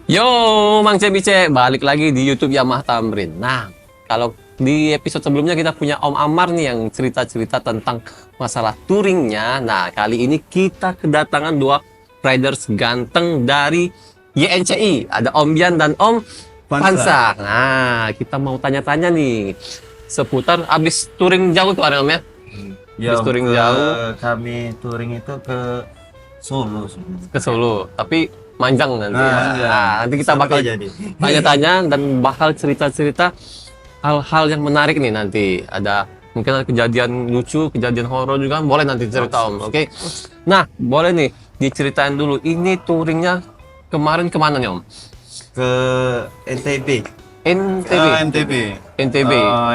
Yo, Mang Cebice, balik lagi di YouTube Yamaha Tamrin. Nah, kalau di episode sebelumnya kita punya Om Amar nih yang cerita-cerita tentang masalah touringnya. Nah, kali ini kita kedatangan dua riders ganteng dari YNCI. Ada Om Bian dan Om Pansa. Nah, kita mau tanya-tanya nih seputar abis touring jauh tuh Om ya. Ya, Abis touring jauh kami touring itu ke Solo sebenarnya. ke Solo, tapi manjang nanti ya. Iya. Nah, nanti kita bakal Sampai jadi. tanya-tanya dan bakal cerita-cerita hal-hal yang menarik nih nanti. Ada mungkin ada kejadian lucu, kejadian horor juga boleh nanti cerita Om. Oke. Nah, boleh nih diceritain dulu. Ini touringnya kemarin kemana nih Om? Ke NTB. NTB. NTB. NTB.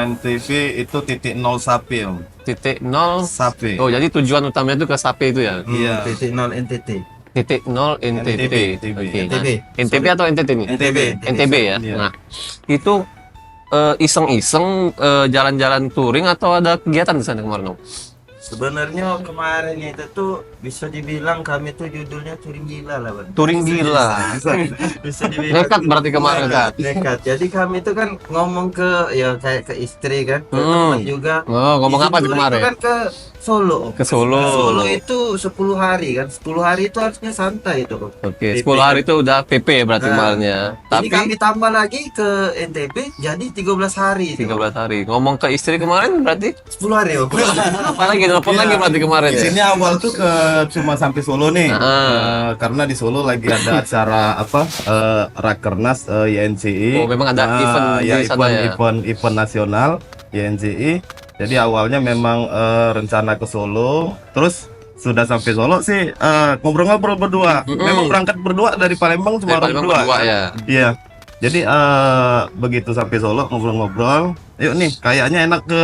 NTB itu titik nol Sapi, Om. Titik nol. Sapi. Oh, jadi tujuan utamanya itu ke Sape itu ya? Iya. Titik 0 NTT. Titik nol NTB. NTB. Oke. NTB. Nah, NTB atau NTT nih? NTB. NTB ya. Iya. Nah, itu iseng-iseng jalan-jalan touring atau ada kegiatan di sana kemarin Om? Sebenarnya kemarin itu tuh bisa dibilang kami tuh judulnya touring gila lah, Bang. Touring gila. Bisa dibilang. Nekat berarti kemarin kan? Nekat. Jadi kami itu kan ngomong ke ya kayak ke istri kan, ke Hmm. teman juga. Oh, ngomong apa Izin tuh touring kemarin? itu kan ke Solo. Ke Solo. Solo itu 10 hari kan. 10 hari itu harusnya santai itu. Oke, 10 hari itu udah PP berarti Nah, kemarinnya. Jadi Tapi kami tambah lagi ke NTB jadi 13 hari. 13 hari. Ngomong ke istri kemarin berarti 10 hari. Oh. apalagi telepon lagi berarti kemarin Di ya. sini awal tuh cuma sampai Solo nih. Karena di Solo lagi ada acara Rakernas YNCI. Oh, memang ada event ya, di sana ya? event nasional YNCI. Jadi awalnya memang rencana ke Solo, terus sudah sampai Solo sih ngobrol-ngobrol berdua. Memang berangkat berdua dari Palembang cuma Dari Palembang berdua. berdua ya. Iya. Jadi begitu sampai Solo ngobrol-ngobrol, yuk nih kayaknya enak ke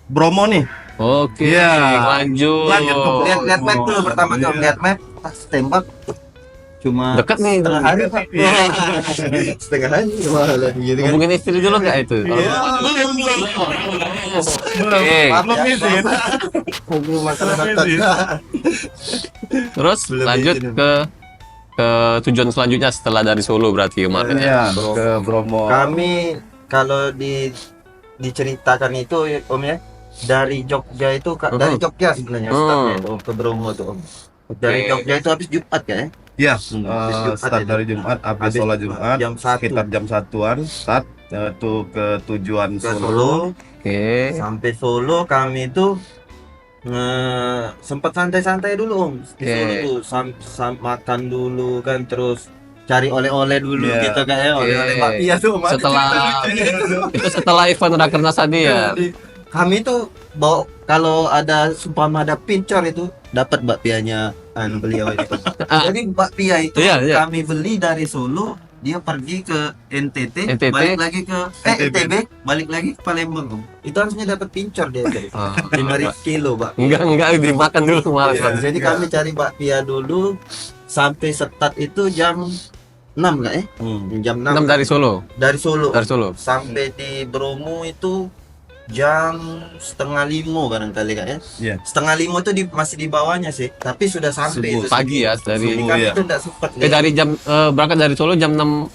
Bromo nih. Oke, Iya. lanjut. Lanjut ke Bromo. Lihat map dulu pertama tuh, Iya. lihat map pas tembak cuma Dekat nih. setengah hari Pak. Setengah hari cuma gitu kan. Hubungin istri dulu nggak itu? Iya. Oke. Belum izin. Hubung masyarakat. Terus Belum lanjut izin. ke tujuan selanjutnya setelah dari Solo berarti kemarin ya. Iya, ke Bromo. Kami kalau diceritakan itu Om ya, dari Jogja itu dari Jogja sebenarnya startnya itu Om, ke Bromo tuh Om. Dari Jogja itu habis Jumat kan ya? Iya, Habis Jumat start itu. dari Jumat, habis Habis sholat Jumat, jam 1. sekitar jam 1-an, start tuh ke tujuan Ke Solo. Solo. Oke. Sampai Solo kami itu sempat santai-santai dulu Om. Di Oke. Solo tuh makan dulu kan, terus cari oleh-oleh dulu Iya. gitu kayak oleh-oleh Oke. bakpia tuh Om. Itu setelah event Rakernas tadi ya. Kami tuh bawa kalau ada sumpama ada pincor itu dapat bakpianya beliau itu. Jadi bakpia itu Iya, iya. kami beli dari Solo, dia pergi ke NTT, NTT. balik lagi ke NTB. NTB, balik lagi ke Palembang Om. Itu harusnya dapat pincor dia dari Oh. 5 kilo Pak. Enggak dimakan dulu kemarin. Iya, jadi kami cari bakpia dulu sampai start itu jam 6 nggak ya? Jam 6, 6 dari Solo. dari Solo. Dari Solo. Sampai di Bromo itu jam setengah 5 kadang-kali Kak ya. Iya. Setengah 5 itu masih di bawahnya sih, tapi sudah sampai Subuh, itu. Pagi ya dari Jadi kami iya. itu enggak sempat dari jam berangkat dari Solo jam 6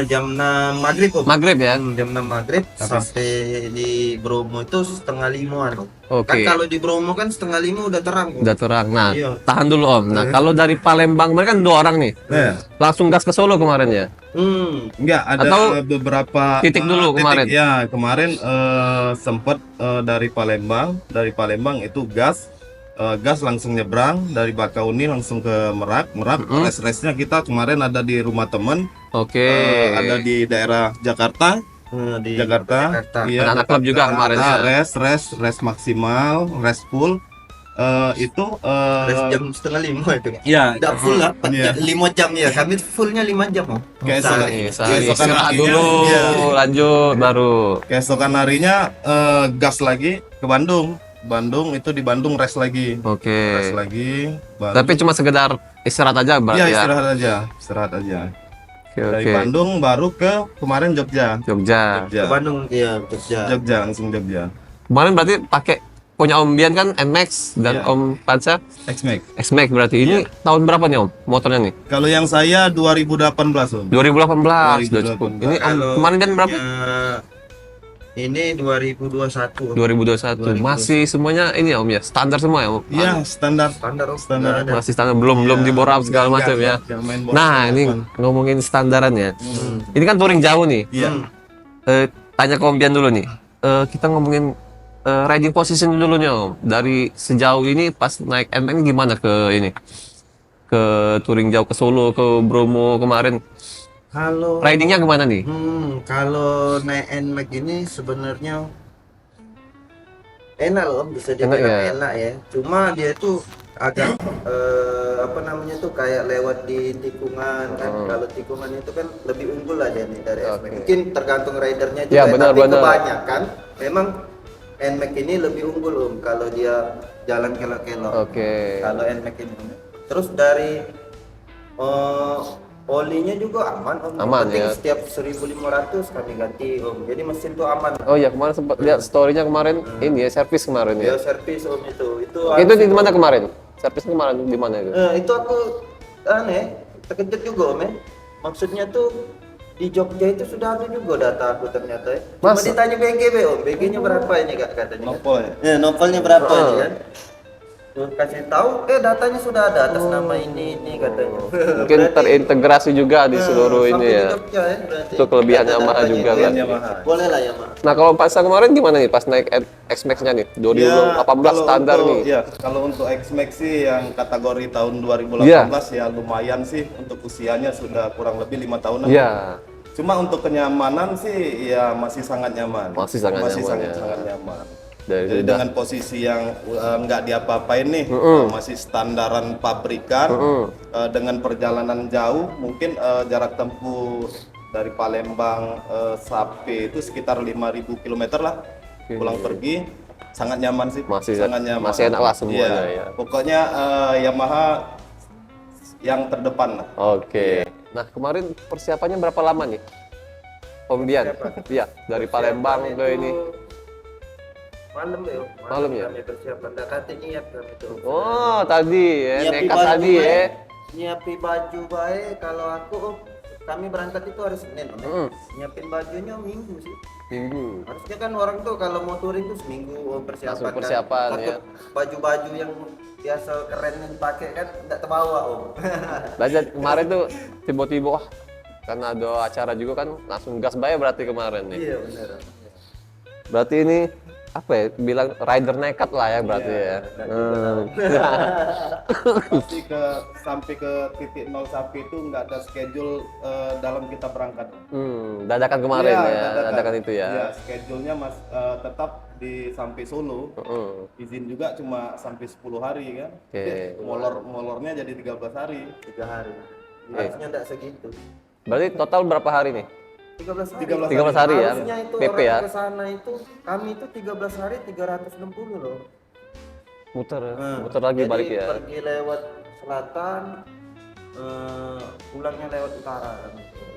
jam 6 maghrib Om. maghrib ya. Jam 6 maghrib Habis. sampai di Bromo itu setengah 5-an Om. Oke. Kan kalau di Bromo kan setengah 5 udah terang Om. Udah terang. Nah, Iya. tahan dulu Om. Nah, kalau dari Palembang mereka kan 2 orang nih. Nah, Langsung gas ke Solo kemarin ya. enggak ada Atau beberapa titik dulu kemarin? Ya, kemarin sempat dari Palembang itu gas langsung nyebrang dari Bakauni langsung ke Merak. Rest-restnya kita kemarin ada di rumah temen, Oke. ada di daerah Jakarta. Di Jakarta. Iya, Anak-anak klub juga kemarin ya. rest maksimal, rest full. Itu jam setengah 5 itu. ya Tidak full lah, Iya. 5 jam ya. Kami fullnya 5 jam Om. Keesokan- Oke, keesokan istirahat harinya, dulu, iya. lanjut baru. keesokan harinya gas lagi ke Bandung. Bandung itu di Bandung rest lagi. Oke. Rest lagi. Baru, Tapi cuma sekedar istirahat aja berarti iya ya. istirahat aja. Oke, Dari oke. Bandung baru ke kemarin Jogja. Jogja. Ke Bandung iya, Jogja. Jogja langsung Jogja. Kemarin berarti pakai punya Om Bian kan NMAX dan Iya. Om Panca X-Max. X-Max berarti. Ini tahun berapa nih Om motornya nih? Kalau yang saya 2018 Om. 2018 sudah cukup. 2018. Ini Om Kalau kemarin kan berapa? Ini 2021. 2021. Masih semuanya ini ya Om ya, standar semua ya Om. Iya, standar. Standar Om. Standar. Nggak ada. Masih standar belum diborap segala macam ya. Yang main bola Nah, ini depan. ngomongin standaran ya. Ini kan touring jauh nih. Iya. Tanya ke Om Bian dulu nih. Kita ngomongin riding position dulu nih Om. Dari sejauh ini pas naik NMAX gimana ke ini? Ke touring jauh ke Solo, ke Bromo kemarin. Kalau Ridingnya gimana nih? kalau naik NMAX ini sebenarnya enak loh, bisa Enak dibilang ya? enak ya. Cuma dia itu agak apa namanya tuh kayak lewat di tikungan kan. Kalau tikungan itu kan lebih unggul lah dia nih dari NMAX. Mungkin tergantung ridernya juga. Ya, benar, tapi benar. kebanyakan memang NMAX ini lebih unggul kalau dia jalan kelok-kelok. Oke. Kalau NMAX ini. Terus dari olinya juga aman Om. Aman, Penting ya. setiap 1.500 kami ganti Om. Jadi mesin tuh aman. Oh ya kemarin sempat lihat story-nya kemarin ini ya servis kemarin ya. Ya servis Om itu. Itu di mana kemarin? Servisnya kemarin di mana itu? Itu aku aneh, terkejut juga Om ya. Maksudnya tuh di Jogja itu sudah ada juga data aku ternyata ya. Cuma Masa? ditanya BGB Om, BG-nya berapa ini Kak katanya. Nopol ya. Ya, nopalnya berapa ini kan? Tuh, kasih tahu, datanya sudah ada atas nama ini katanya. Mungkin terintegrasi juga di seluruh ini Sampai di ya. Jogja ya berarti. Itu kelebihan Ada Yamaha datanya juga itu. kan. Yamaha. Boleh lah Yamaha. Nah kalau Pak Sa kemarin gimana nih pas naik X-Max-nya nih? 2018 Ya, kalau standar untuk- nih. Ya, kalau untuk X-Max sih yang kategori tahun 2018 Iya. ya lumayan sih untuk usianya sudah kurang lebih 5 tahunan. Iya. Cuma untuk kenyamanan sih ya masih sangat nyaman. Masih sangat nyaman, sangat, ya. sangat nyaman. Dari Jadi sudah. dengan posisi yang nggak diapa-apain nih, masih standaran pabrikan, dengan perjalanan jauh, mungkin jarak tempuh dari Palembang sampai itu sekitar 5.000 km lah, pulang pergi, sangat nyaman sih, Masih- sangat nyaman. masih enak lah semuanya, Iya. ya. Pokoknya Yamaha yang terdepan lah. Oke. Nah kemarin persiapannya berapa lama nih? Om Bian? Iya. Dari Palembang ke ini. Malam ya. Malam ya? Kami persiapan. Dah kata niat kami tuh. Oh tadi ya, Nyiapin nekat baju tadi ya. baik, nyiapin baju baik. Kalau aku kami berangkat itu hari Senin Om, ya. Nyiapin bajunya Minggu sih. Minggu. Harusnya kan orang tuh kalau mau touring tuh seminggu persiapan. Langsung kan. persiapan, Takut ya. Baju-baju yang biasa keren yang dipakai kan tidak terbawa Om. Belajar kemarin tuh tiba-tiba wah karena ada acara juga kan langsung gas bayar berarti kemarin nih. Iya benar. Berarti ini apa ya bilang rider nekat lah ya berarti ya. Pasti sampai ke titik nol sapi itu nggak ada schedule dalam kita berangkat. Dadakan kemarin Iya, ya, dadakan itu ya. Iya, schedule-nya tetap di sampai Solo. Izin juga cuma sampai 10 hari kan. Oke. Molornya jadi 13 hari. 3 hari. Harusnya tidak segitu. Berarti total berapa hari nih? 13 hari. 13 hari ya. Harusnya itu PP orang ya. ke sana itu kami itu 13 hari 360 loh. Muter lagi Jadi balik ya. pergi lewat selatan, pulangnya lewat utara kan.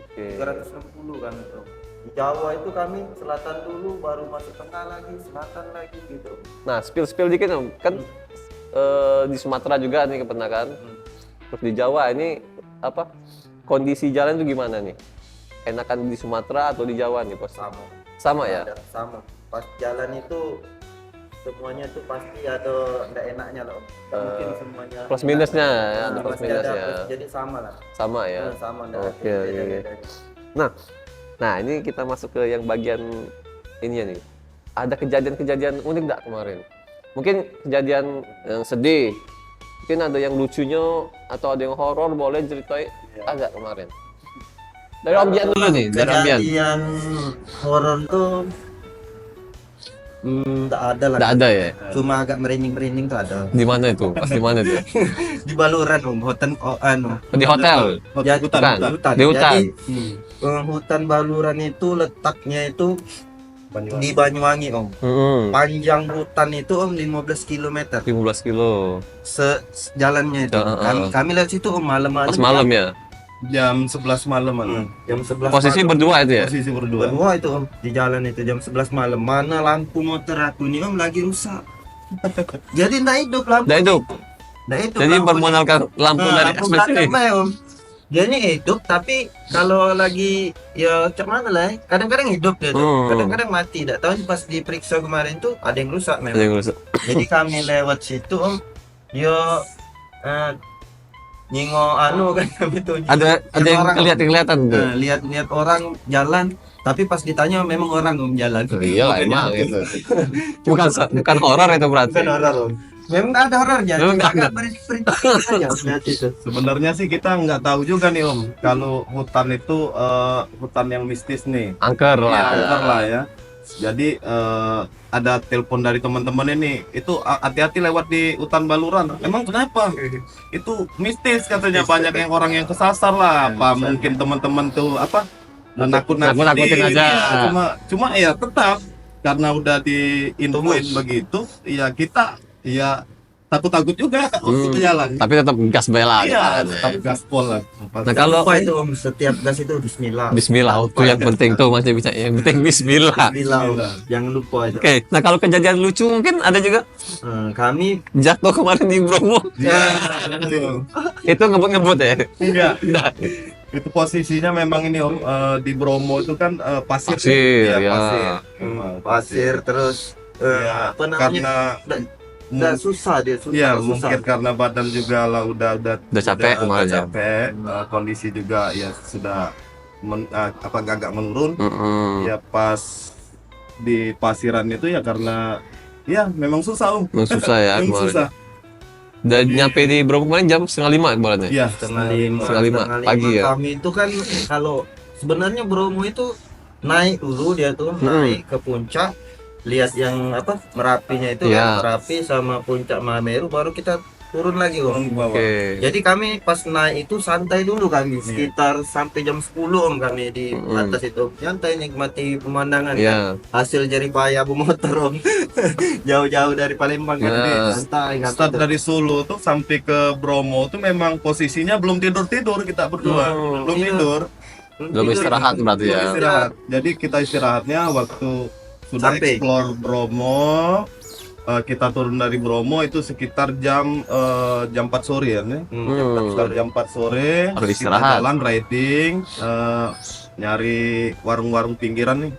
Oke. 360 kan itu. Di Jawa itu kami selatan dulu, baru masuk tengah lagi, selatan lagi gitu. Nah, spill dikit Om. Kan di Sumatera juga nih kepenakan. Terus di Jawa ini apa? Kondisi jalan itu gimana nih? Enakan di Sumatera atau di Jawa nih, Bos? Sama. Sama ya? Ada, sama. Pas jalan itu semuanya tuh pasti ada enggak enaknya loh. Nggak mungkin semuanya. Plus minusnya ya, ada plus pasti minusnya. jadi sama lah. Sama ya. Sama nggak ada Oke. beda-bedanya. Nah, ini kita masuk ke yang bagian ini ya nih. Ada kejadian-kejadian unik nggak kemarin? Mungkin kejadian yang sedih, mungkin ada yang lucunya atau ada yang horor, boleh ceritain agak kemarin. Dari Om Bian dulu nih, dari Om Bian. Kejadian horor tuh nggak ada lah. Nggak ada ya? Cuma agak merinding tuh ada. Di mana itu? Pas di mana tuh? Di Baluran hotel Di hotel. Jadi, Hutan, Bukan. hutan. Di hutan. Jadi, hutan Baluran itu letaknya itu Banyuwangi. di Banyuwangi Om. Panjang hutan itu Om 15 km. 15 kilo. Jalannya itu. Kami lewat situ Om malam-malam. Pas malam ya? Jam 11 malam Jam 11 Posisi malam. berdua itu ya? posisi berdua. Berdua itu Om di jalan itu jam 11 malam. Mana lampu motor aku nih Om lagi rusak. Jadi nggak hidup lampu. Nggak hidup. Nggak hidup Jadi lampu. bermodalkan lampu Nah, dari lampu asbes ini. belakang, Bay, Om. Dia ini hidup tapi kalau lagi ya cak mana lah, kadang-kadang hidup dia tuh, Hmm. kadang-kadang mati. Tidak tahu pas diperiksa kemarin tuh ada yang rusak Ada memang. yang rusak. Jadi kami lewat situ Om, yo nyingo anu kan kami tuh. Ada yang orang. kelihatan tuh. Lihat-lihat orang jalan, tapi pas ditanya memang orang Om jalan. Iya lah emang gitu. Bukan horor itu berarti. Bukan horor Om. Memang nggak ada horornya, Memang nggak ada. agak berisik aja lihat itu. Sebenarnya sih kita nggak tahu juga nih Om, kalau hutan itu hutan yang mistis nih. Angker Ya, lah. angker lah ya. Jadi ada telepon dari teman-teman ini, itu hati-hati lewat di hutan Baluran. Emang kenapa? Itu mistis katanya, banyak yang orang yang kesasar lah. Apa mungkin teman-teman tuh apa Nakut-nakutin aja. Cuma ya tetap karena udah diinfoin begitu, ya kita ya takut-takut juga untuk jalan. Tapi tetap gas bela. Iya, gitu. tetap gaspol lah. Nah kalau Apa itu Om, setiap gas itu Bismillah. Bismillah itu yang penting tuh masih bisa. Yang penting Bismillah. Bismillah Om. Jangan lupa itu. Oke, nah kalau kejadian lucu mungkin ada juga Kami jatuh kemarin di Bromo. Ya, Itu ngebut-ngebut ya. enggak. Nah, Itu posisinya memang ini Om, di Bromo itu kan pasir. Pasir, ya. Pasir. pasir terus Ya, apa namanya? karena Nggak susah dia susah. ya susah. mungkin karena badan juga lah udah capek kemarin ya. capek, kondisi juga ya sudah agak menurun. Ya pas di pasiran itu ya karena ya memang susah Om. Memang susah ya Memang kemarin. susah. Dan nyampe di Bromo kemarin jam 4:30 kemarin ya. Ya, Setengah Setengah lima pagi ya. Kami itu kan kalau sebenarnya Bromo itu naik dulu dia tuh naik ke puncak, lihat yang apa Merapinya itu Iya. kan, Merapi sama puncak Mameru, baru kita turun lagi Om. Oke. Jadi kami pas naik itu santai dulu kami sekitar sampai jam 10 Om kami di atas itu santai nikmati pemandangan kan. Iya. Hasil jerih payah bu motor Om. Jauh-jauh dari Palembang kan. Ya. Santai start dari Solo tuh sampai ke Bromo tuh memang posisinya belum tidur kita berdua. Belum Iya. tidur. Belum istirahat berarti Belum ya. istirahat. Jadi kita istirahatnya waktu sudah Sampai. explore Bromo, kita turun dari Bromo itu sekitar jam 4 sore ya nih. Sekitar jam 4 sore Harus kita istirahat. jalan riding, nyari warung-warung pinggiran nih.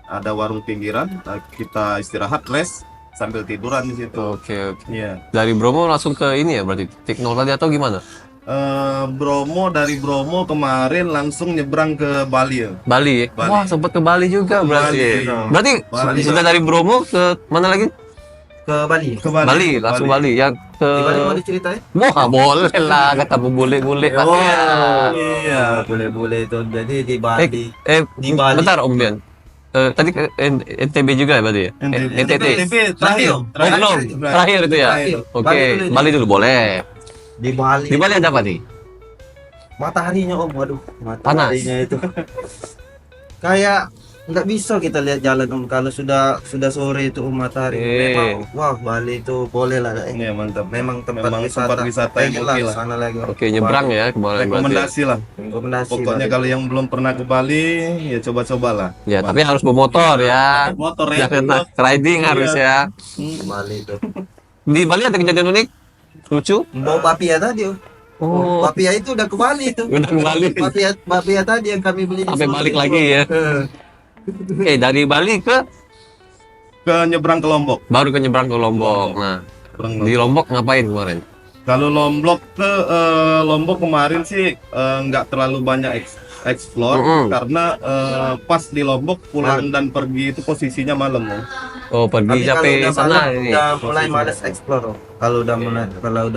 Ada warung pinggiran, kita istirahat rest sambil tiduran di situ. Oke, oke. Iya. Dari Bromo langsung ke ini ya berarti Tiknol tadi atau gimana? Bromo, dari Bromo kemarin langsung nyebrang ke Bali ya. Bali. Bali. Wah, sempat ke Bali juga berarti. Bali. Berarti Bali. sudah dari Bromo ke mana lagi? Ke Bali. Ke Bali, langsung Bali. Yang ke Di Bali mau diceritain? Wah, boleh lah kata bule-bule Pak. Oh, Iya. boleh-boleh itu. Jadi di Bali. Di Bali. Bentar Om Dian. Tadi ke NTB juga ya berarti ya? NTT. terakhir. Oh, belum. Terakhir itu ya. Terakhir. Oke, Bali dulu boleh. Di Bali. Di Bali ada apa nih? Mataharinya Om, waduh, Panas. mataharinya itu. Kayak nggak bisa kita lihat jalan Om kalau sudah sore itu Om matahari. Memang wah Bali itu boleh lah. Iya, mantap. Memang tempat Memang wisata. tempat wisata yang Pengen lah oke lah. sana lagi. Om. Oke, nyebrang ya kemarin berarti. Rekomendasi lah. Rekomendasi. Pokoknya Bali. kalau yang belum pernah ke Bali, ya coba-cobalah. Ya, tapi harus bawa motor ya. Motor ya. Jangan riding harus ya. Bali itu. Di Bali ada kejadian unik? Lucu? Bawa papia tadi Om. Oh, Papia itu udah ke Bali itu. udah kembali. Papia tadi yang kami beli di Sampai Solo balik itu. lagi ya. Oke, dari Bali ke Ke nyebrang ke Lombok. baru ke nyebrang ke Lombok. Nah, Nyebrang di Lombok ngapain kemarin? Kalau Lombok kemarin sih nggak terlalu banyak explore karena pas di Lombok pulang dan pergi itu posisinya malam. Oh, pergi Tapi sampai kalau udah sana malam, ini. udah mulai males explore Om. Kalau udah mulai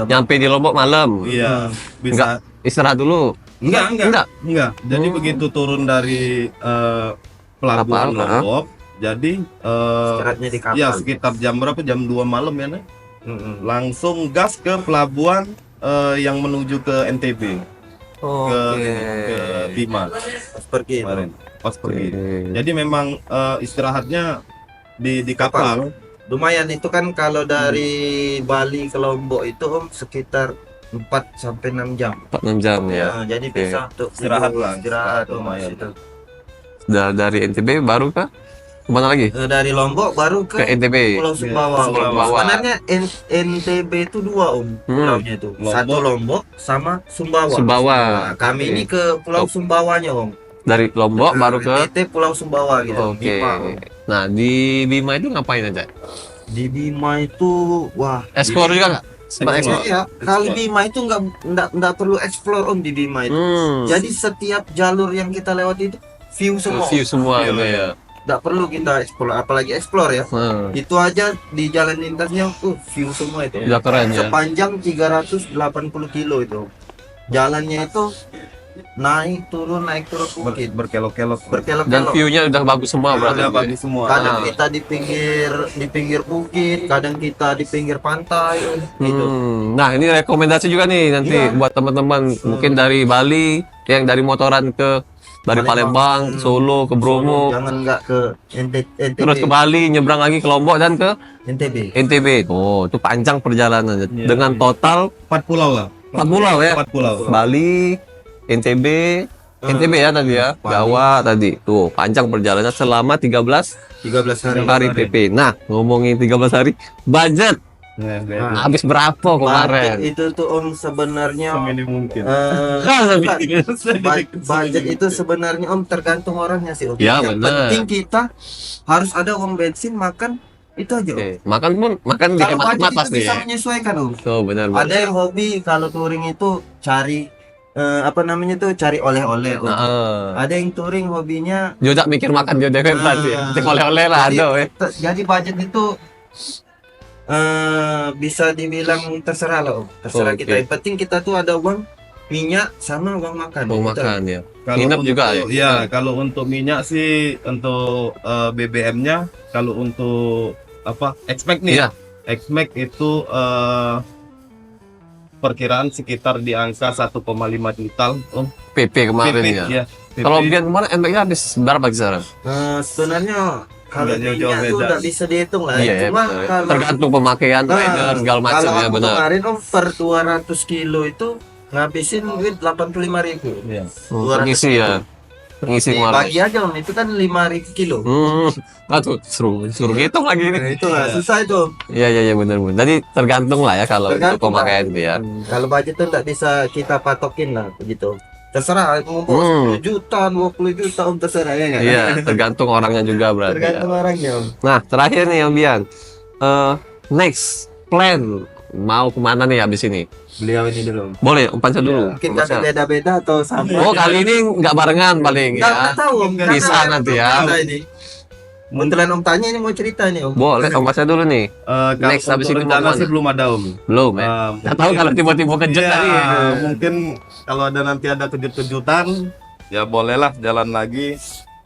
Nyampe di Lombok malam. Iya, Enggak bisa. istirahat dulu. Enggak. Jadi begitu turun dari pelabuhan Kapal, Lombok, jadi istirahatnya di kapal. ya sekitar jam berapa? Jam 2 malam ya, Nek? Mm-mm. Langsung gas ke pelabuhan yang menuju ke NTB, ke Bima Pas pergi itu. kemarin pas pergi. Oke. Jadi memang istirahatnya di kapal. Lumayan itu kan kalau dari Bali ke Lombok itu Om sekitar 4 sampai 6 jam. 4-6 jam ya. Nah, jadi Oke. bisa untuk Istirahat tidur, lah, istirahat Om lumayan. situ. Dari NTB baru kah? Kemana lagi? Dari Lombok baru Ke ke NTB. Pulau Sumbawa. Sumbawa. Sebenarnya NTB itu dua pulaunya itu. Satu Lombok sama Sumbawa. Sumbawa. Nah, kami ini ke Pulau Sumbawanya Dari Lombok baru ke. NTT Pulau Sumbawa gitu. Oke. Bipa, Nah, di Bima itu ngapain aja? Di Bima itu wah. Explore juga nggak? Sempat explore. Iya, kalau Bima itu nggak perlu explore di Bima itu. Jadi setiap jalur yang kita lewati itu view semua. View semua gitu ya. Nggak perlu kita explore, apalagi explore ya. Itu aja di jalan lintasnya view semua itu. Udah keren ya. Sepanjang 380 kilo itu. Jalannya itu naik turun bukit. Berkelok-kelok. Dan Berkelok-kelok. view-nya udah bagus semua berarti. Udah bagus semua. Kadang kita di pinggir bukit, kadang kita di pinggir pantai gitu. Nah, ini rekomendasi juga nih nanti Iya. buat teman-teman mungkin dari Bali, yang dari motoran ke dari Palembang, Solo, ke Bromo, Jangan nggak ke NTB. terus ke Bali, nyebrang lagi ke Lombok dan ke NTB. NTB. Oh, itu panjang perjalanannya. Dengan total 4 pulau lah. 4 pulau ya. 4 pulau. Bali, NTB, NTB ya tadi ya, Jawa tadi. Tuh, panjang perjalanannya selama 13 13 hari. hari PP. Nah, ngomongin 13 hari, budget Nah, habis berapa kemarin? Budget itu tuh sebenarnya seminim mungkin. budget itu sebenarnya tergantung orangnya sih Ya, Yang benar. penting kita harus ada uang bensin makan itu aja Oke, makan pun makan Kalau dihemat-hemat budget itu pasti. bisa menyesuaikan Oh, benar. Ada yang hobi kalau touring itu cari cari oleh-oleh Om. Ada yang touring hobinya Jodak mikir makan dia DP berarti. Cek oleh-oleh lah jadi, ada weh. jadi budget itu bisa dibilang terserah lah Om. Terserah Oke. kita. Yang penting kita tuh ada uang minyak sama uang makan. Mau Gitu. makan ya. Kalau Nginep untuk- juga ya? Ya, kalau untuk minyak sih untuk BBM-nya, kalau untuk apa? Xmax nih. Iya. Xmax itu perkiraan sekitar di angka 1,5 juta. Oh, PP kemarin PP, ya. ya. Kalau biar kemarin NPK habis berapa kisaran? Sebenarnya kalau Nggak jauh-jauh minyak tuh beda. udah bisa dihitung lah. Iya, ya, Cuma benar. kalau Tergantung pemakaian trainer segala macam kalau ya aku benar. kemarin Om per 200 kilo itu ngabisin duit 85.000. Iya. Pengisi ya. Pengisi kemarin. Bagi aja Om, itu kan 5.000 kilo. Aduh, suruh ngitung lagi Nah, nih. itu lah susah itu. Iya iya iya benar benar. Jadi tergantung lah ya kalau untuk Tergantung lah. pemakaian itu ya. Kalau budget tuh nggak bisa kita patokin lah begitu. Terserah mau bawa 10 juta, 20 juta Om terserah ya nggak? Iya, tergantung orangnya juga berarti. Ya. Tergantung orangnya Om. Nah, terakhir nih Om Bian. Next plan mau kemana nih habis ini? Beliau ini dulu. Boleh, Om Panca dulu. Mungkin Om Panca. kadang beda-beda atau sama. Oh, kali ini nggak barengan paling Nggak ya. tahu Om. karena Bisa nanti ya. ada ini. Kebetulan Om tanya ini mau cerita nih Om. Boleh, Om Panca dulu nih. Kalau Next, habis untuk itu mau rencana kemana? sih belum ada Om. Belum ya. Nggak tahu kalau tiba-tiba kejut Iya, tadi. mungkin kalau ada nanti ada kejut-kejutan, ya bolehlah jalan lagi.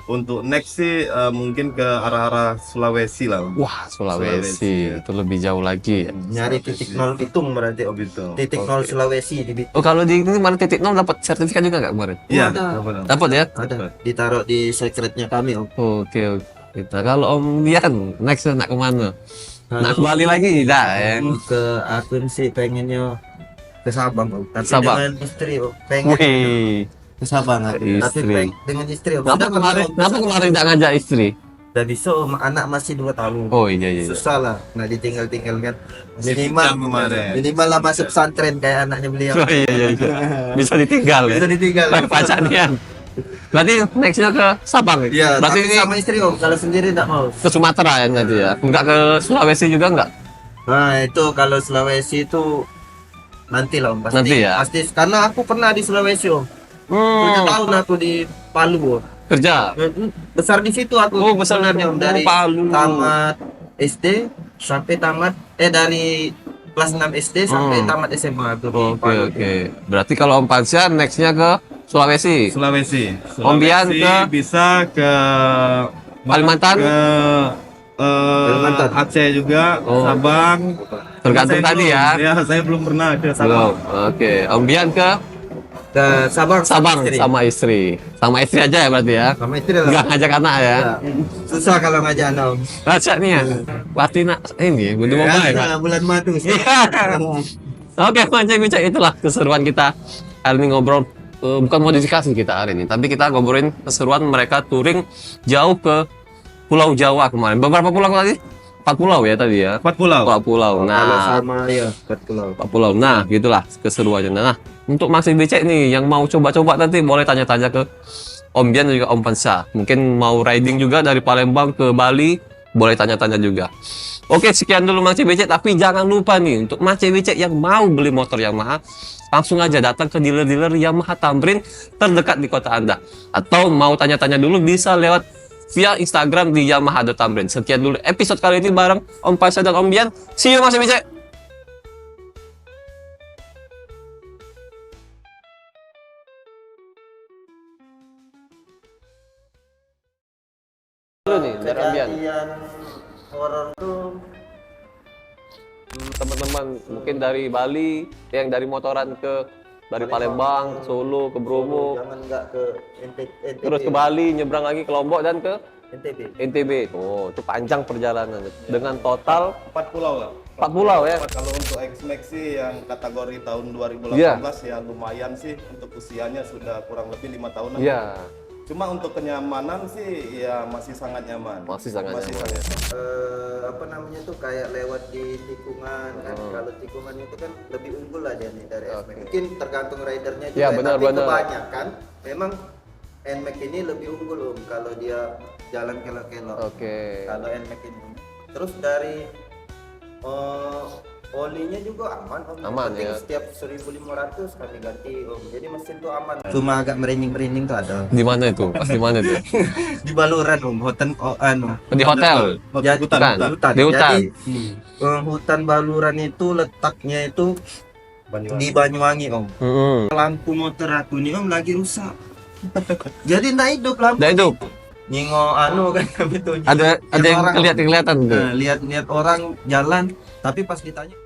Untuk next sih mungkin ke arah-arah Sulawesi lah. Om. Wah, Sulawesi Sulawesi, ya. itu lebih jauh lagi. Ya. Nyari titik nol Bitung berarti Om. Gitu. Titik nol Sulawesi di Bitung. Oh, kalau di ini mana titik nol dapat sertifikat juga nggak kemarin? Iya, Ada. benar. Dapat ya? Ada. Ditaruh di secretnya kami Om. Oke, oke. Nah, kalau Om Bian next nak kemana? Nak ke Bali lagi? Tidak ya. Ke akun sih pengennya ke Sabang Om. Tapi Sabang. dengan istri Om. Pengen Wih. ke Sabang Tapi Istri. dengan istri Om. Kenapa kemarin? Kenapa kemarin tidak ngajak istri? Udah bisa Om. Anak masih 2 tahun. Oh iya iya. Susah lah. Nah ditinggal-tinggal kan. Jam kemarin. Minimal lah masuk pesantren kayak anaknya beliau. Oh iya iya. Iya. Bisa ditinggal ya. Bisa ditinggal. Pakai pacarnya. Berarti nextnya ke Sabang. Iya, Berarti tapi ini sama istri Om. Kalau sendiri enggak mau. ke Sumatera ya nanti ya. Enggak ke Sulawesi juga enggak? Nah itu kalau Sulawesi itu nanti lah Om. Pasti, Nanti ya? Pasti karena aku pernah di Sulawesi Om. 7 tahun aku di Palu Om. Kerja. Besar di situ aku. Oh, besar sebenarnya, Om. Dari Palu. tamat SD sampai tamat dari kelas 6 SD sampai tamat SMA aku di Oke Palu. oke. Berarti kalau Om Panca nextnya ke Sulawesi. Sulawesi. Om Bian Sulawesi ke bisa ke Kalimantan. ke Kalimantan. Aceh juga, Oh. Sabang. Tergantung Saya tadi belum. ya. Ya, saya belum pernah ke Belum. Sabang. Oke. Om Bian ke Ke Sabang. Sabang istri. sama istri. Sama istri aja ya berarti ya. Sama istri lah. Enggak ngajak anak ya. Ya. Susah kalau ngajak anak Om. Baca nih ya. Pasti nak ini bunuh Ya, mobile. nah, bulan madu. Iya. Oke, Mancing-Bincang itulah keseruan kita hari ini ngobrol. Bukan modifikasi kita hari ini, tapi kita ngobrolin keseruan mereka touring jauh ke Pulau Jawa kemarin. Beberapa pulau tadi? 4 pulau ya tadi ya. 4 pulau. 4 pulau. Kalau Nah, sama ya, 4 pulau. 4 pulau. Nah, gitulah keseruannya. Nah, untuk Mas BC nih yang mau coba-coba nanti boleh tanya-tanya ke Om Bian dan juga Om Pansa. Mungkin mau riding juga dari Palembang ke Bali, boleh tanya-tanya juga. Oke, sekian dulu Mas BC, tapi jangan lupa nih untuk Mas BC yang mau beli motor Yamaha, langsung aja datang ke dealer-dealer Yamaha Tamrin terdekat di kota Anda. Atau mau tanya-tanya dulu bisa lewat via Instagram di Yamaha.Tamrin. Sekian dulu episode kali ini bareng Om Pansa dan Om Bian. See you Mas BC. Dulu nih dari Om Bian. Kejadian horor tuh Teman-teman mungkin dari Bali, yang dari motoran ke dari Palembang, Solo, ke Bromo, jangan nggak ke NTB. terus ke Bali, nyebrang lagi ke Lombok dan ke NTB. NTB. Oh, itu panjang perjalanan dengan total 4 pulau lah. 4 pulau ya. Kalau untuk X-Max sih yang kategori tahun 2018 Iya. ya lumayan sih, untuk usianya sudah kurang lebih 5 tahunan. Iya, Cuma untuk kenyamanan sih ya masih sangat nyaman. masih sangat Masih nyaman. sangat. Apa namanya tuh kayak lewat di tikungan kan. Kalau tikungan itu kan lebih unggul lah dia nih dari NMAX. Mungkin tergantung ridernya juga. Ya, benar, tapi benar. kebanyakan memang NMAX ini lebih unggul kalau dia jalan kelok-kelok. Oke. Kalau NMAX ini. Terus dari olinya juga aman Om. Aman, Penting ya. setiap 1.500 kami ganti Om. Jadi mesin tuh aman. Cuma agak merinding-merinding tuh ada. Di mana itu? Pas di mana itu? Di Baluran Om, hotel Di hotel. Jadi Bukan. hutan. Di hutan. Jadi, hutan Baluran itu letaknya itu di Banyuwangi Om. Heeh. Lampu motor aku nih Om lagi rusak. Jadi nggak hidup lampu. Nah itu Nyingo kan kami tuh. ada yang orang, kelihatan tuh. lihat-lihat orang jalan, tapi pas ditanya